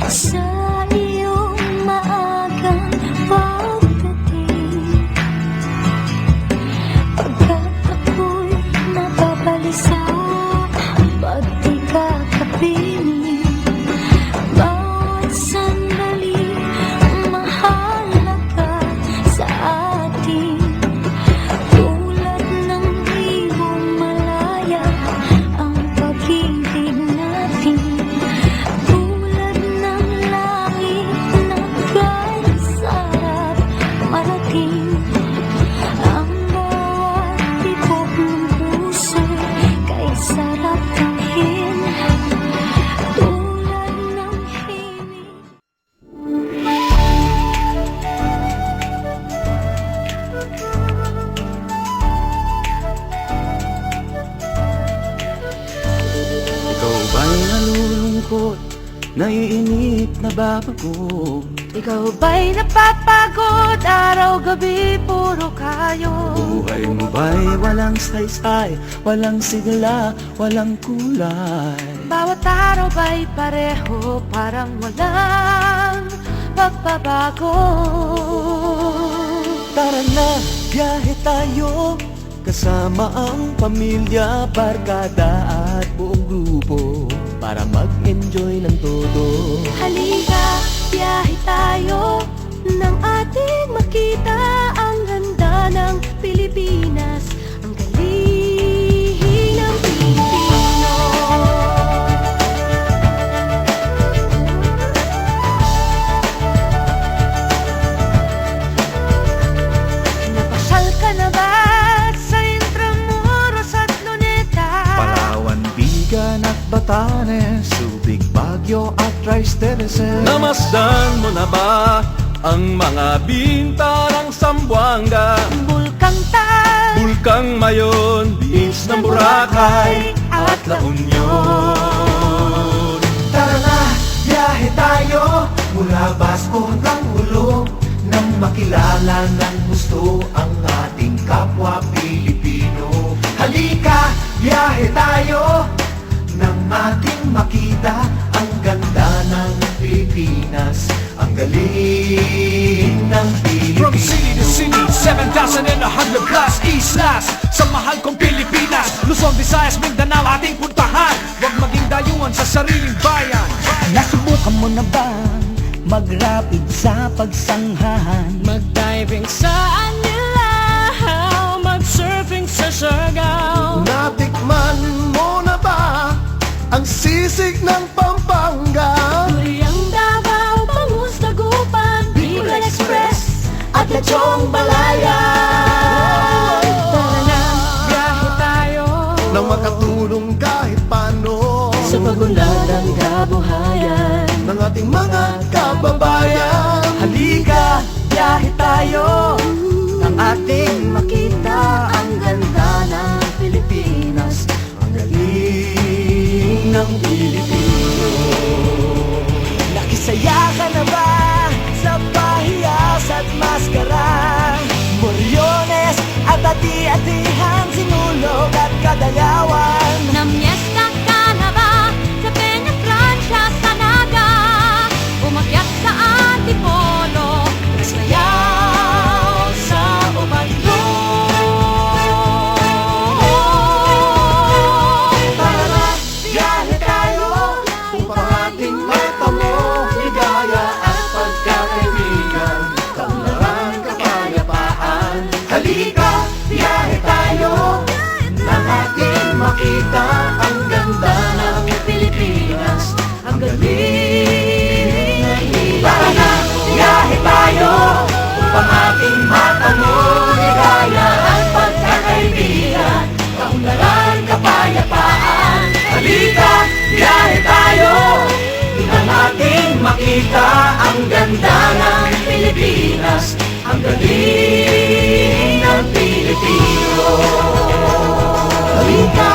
sa iyong maagang pagdating. Pagkat ako'y nababalisa, ba't di ka kapiling? Bawat sandali mahalaga sa atin. Tulad ng ibong malaya ang pag-ibig natin. Tulad ng langit na kay sarap marating. Ang bawat tibok ng puso'y kay sarap tanghin. Tulad ng himig. Ikaw ba'y nalulungkot, naiinip, nababago? Ikaw ba'y napapagod, araw-gabi puro kayo? Buhay mo ba'y walang saysay, walang sigla, walang kulay? Bawat araw ba'y pareho, parang walang pagbabago? Tara na, biyahe tayo, kasama ang pamilya, barkada at buong grupo, para mag-enjoy ng todo. Halika, biyahe tayo, nang ating makita ang ganda ng Pilipinas, ang galing ng Pilipino. Napasyal ka na ba sa Intramuros at Luneta? Palawan, Bigan at Batanes, Subic, Baguio at Rice Terraces. Namasdan mo na ba ang mga binta ng Zamboanga, Bulkang Tal, Bulkang Mayon, Beach ng Boracay at La Union? Tara na, biyahe tayo mula Basco hanggang Ulo, nang makilala ng gusto ang ating kapwa Pilipino. Halika, biyahe tayo nang ating makita ang ganda ng Pilipinas, ang galing ng Pilipino. From city to city, 7,100 plus islas sa mahal kong Pilipinas. Luzon, Visayas, Mindanao ating puntahan. Huwag maging dayuhan sa sariling bayan. Nasubukan mo na bang mag-rapid sa pagsanghahan? mag-diving sa Anilaw, mag-surfing sa Siargao. Natikman mo na ba ang sisig ng Pampanga? Duriang Davao, Bangus, Dagupan, Bicol Express at Lechong Balaya. Tara na, biyahe tayo Nang makatulong kahit paano sa pagunlad ng kabuhayan ng ating mga kababayan. Halika, biyahe tayo, nang ating makita ang ganda ng Pilipinas, ang galing ng Pilipino. Nakisaya ka na ba sa pahiyas at maskara? Moriones at ati-atihan, sinulog at kadayawan. Namiesta ka na ba sa Peña Francia, sa Naga? Umakyat sa Antipolo, nagsayaw sa Ubadlo. Tara na, biyahe tayo upang ating matamo ligaya at pagkakaibigan, kaunlaran, kapayapaan. Halika, biyahe tayo nang ating makita ang ganda ng Pilipinas, ang galing ng Pilipino. Tara na, biyahe tayo upang ating matamo ligaya at pagkakaibigan, kaunlaran, kapayapaan. Halika, biyahe tayo nang ating makita ang ganda ng Pilipinas, ang galing ng Pilipino. Halika,